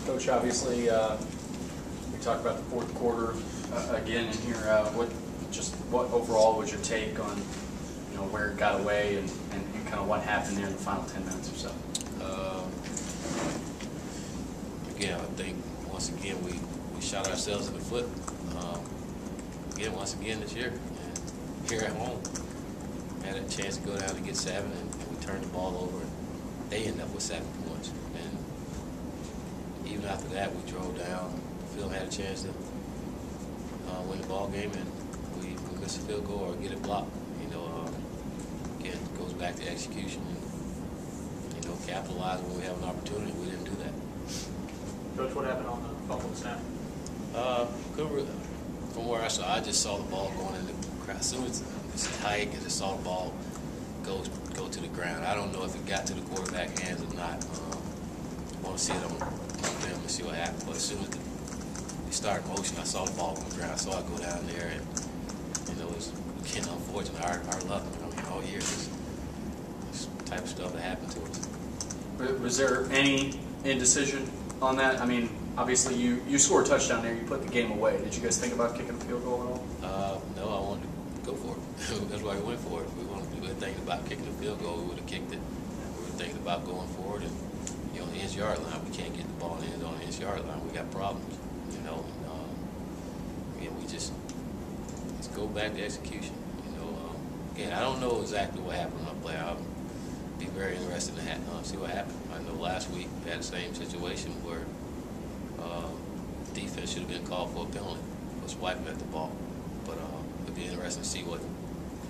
Coach, obviously, we talked about the fourth quarter again in here. What overall was your take on, where it got away and kind of what happened there in the final 10 minutes or so? Again, I think once again we shot ourselves in the foot. Once again this year, and here at home, had a chance to go down and get 7, and we turned the ball over, and they ended up with 7 points. And even after that, we drove down. Phil had a chance to win the ball game, and we missed a field goal or get it blocked. Again, it goes back to execution and capitalize when we have an opportunity. We didn't do that. Coach, what happened on the fumble snap? From where I just saw the ball going in the crowd. As soon as it's tight, I just saw the ball go to the ground. I don't know if it got to the quarterback hands or not. I want to see it on film and see what happened. But as soon as they started motion, I saw the ball on the ground. So I go down there, and it was unfortunate. Our luck, all year, this type of stuff that happened to us. Was there any indecision on that? I mean, obviously you scored a touchdown there. You put the game away. Did you guys think about kicking a field goal at all? No, I wanted to go for it. That's why we went for it. We were thinking about kicking a field goal. We would have kicked it. We were thinking about going forward, and on the inch-yard line, we can't get the ball in on the inch-yard line. We got problems. We just let's go back to execution. Again, I don't know exactly what happened on the play. I'll be very interested in see what happened. I know last week we had the same situation where defense should have been called for a penalty for swiping at the ball. But it'd be interesting to see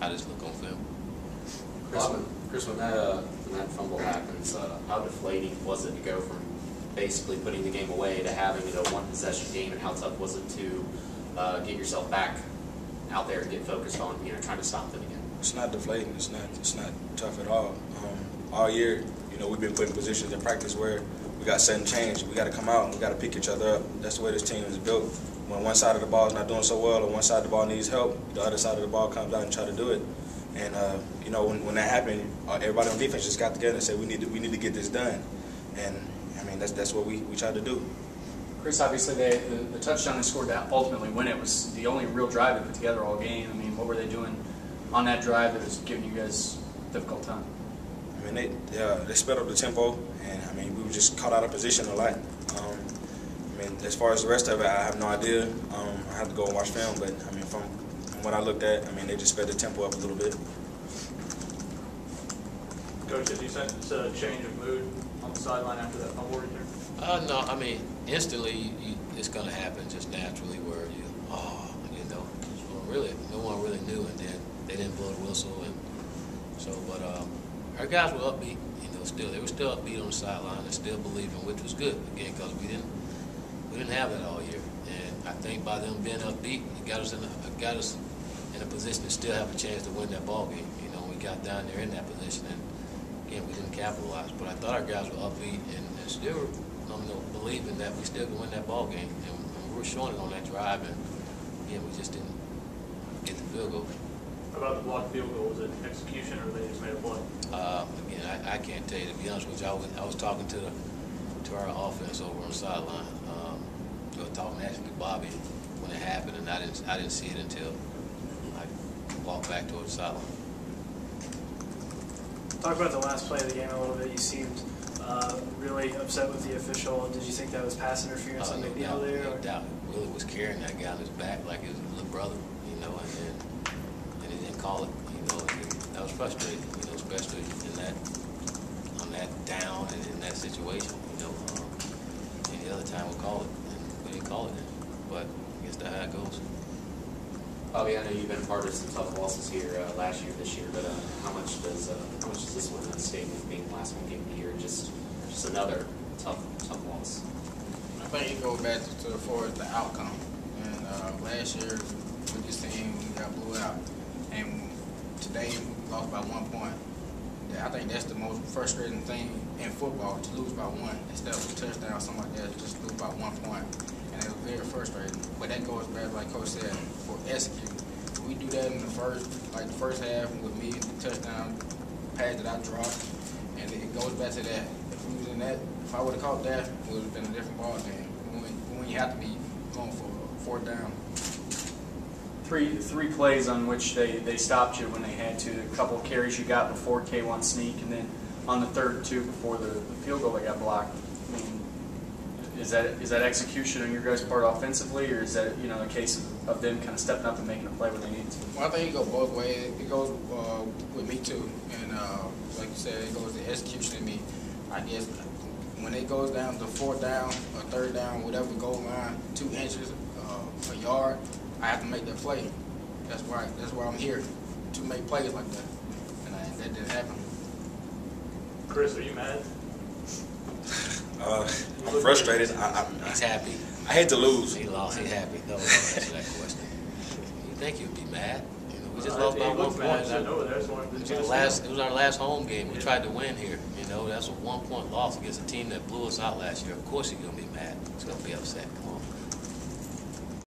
how this look on film. Chris, when that fumble happens, how deflating was it to go from basically putting the game away to having it a one-possession game, and how tough was it to get yourself back out there and get focused on trying to stop them again? It's not deflating. It's not tough at all. All year, we've been put in positions in practice where we got sudden change. We got to come out and we got to pick each other up. That's the way this team is built. When one side of the ball is not doing so well, or one side of the ball needs help, the other side of the ball comes out and try to do it. And when that happened, everybody on defense just got together and said we need to get this done. And I mean that's what we tried to do. Chris, obviously the touchdown they scored to ultimately win it was the only real drive they put together all game. I mean, what were they doing on that drive that was giving you guys a difficult time? I mean, they sped up the tempo, and I mean we were just caught out of position a lot. As far as the rest of it, I have no idea. I have to go and watch film, but I mean from what I looked at, I mean they just sped the tempo up a little bit. Coach, did you sense a change of mood on the sideline after that fumble return? No, I mean instantly it's going to happen just naturally where no one really knew, and then they didn't blow the whistle, and so. But our guys were upbeat, they were still upbeat on the sideline and still believing, which was good again because we didn't have that all year, and I think by them being upbeat, it got us in a position to still have a chance to win that ball game. We got down there in that position, and again we didn't capitalize. But I thought our guys were upbeat and still believing that we still could win that ball game, and we were showing it on that drive, and again we just didn't get the field goal. How about the blocked field goal? Was it execution or they just made a play? Again, I can't tell you, to be honest with you. I was talking to our offense over on the sideline. I was talking actually to Bobby when it happened, and I didn't see it until I walked back towards the sideline. Talk about the last play of the game a little bit. You seemed really upset with the official. Did you think that was pass interference on McNeil there? No doubt. Willie was carrying that guy on his back like his little brother, and he didn't call it. That was frustrating, especially on that down and in that situation. Any other time we'll call it, and we didn't call it then. But I guess that's how it goes. Bobby, I know you've been part of some tough losses here last year, this year, but how much does this one stay with being the last one game of the year? Just another tough loss. I think it goes back to the outcome. And last year with this team we got blew out, and today we lost by 1 point. I think that's the most frustrating thing in football, to lose by 1 instead of a touchdown or something like that. Just lose by 1 point. And it was very frustrating. But that goes back, like Coach said, for executing. We do that in the first half with me, the touchdown pass that I dropped, and it goes back to that. If we was in that, if I would have caught that, it would have been a different ball game. When you have to be going for fourth down. Three plays on which they stopped you when they had to. A couple of carries you got before K1 sneak, and then on the third two before the field goal that got blocked. I mean, is that execution on your guys' part offensively, or is that a case of them kind of stepping up and making a play when they need to? Well, I think it goes both ways. It goes with me too, and like you said, it goes to execution in me. I guess when it goes down to fourth down or third down, whatever goal line, 2 inches, a yard, I have to make that play. That's why I'm here, to make plays like that, and that didn't happen. Chris, are you mad? I'm frustrated. He's happy. I hate to lose. He lost. He's happy. No answer that question. You think you'd be mad? We just lost by 1 point. It was our last home game. We tried to win here. That's a 1-point loss against a team that blew us out last year. Of course he's gonna be mad. He's gonna be upset. Come on.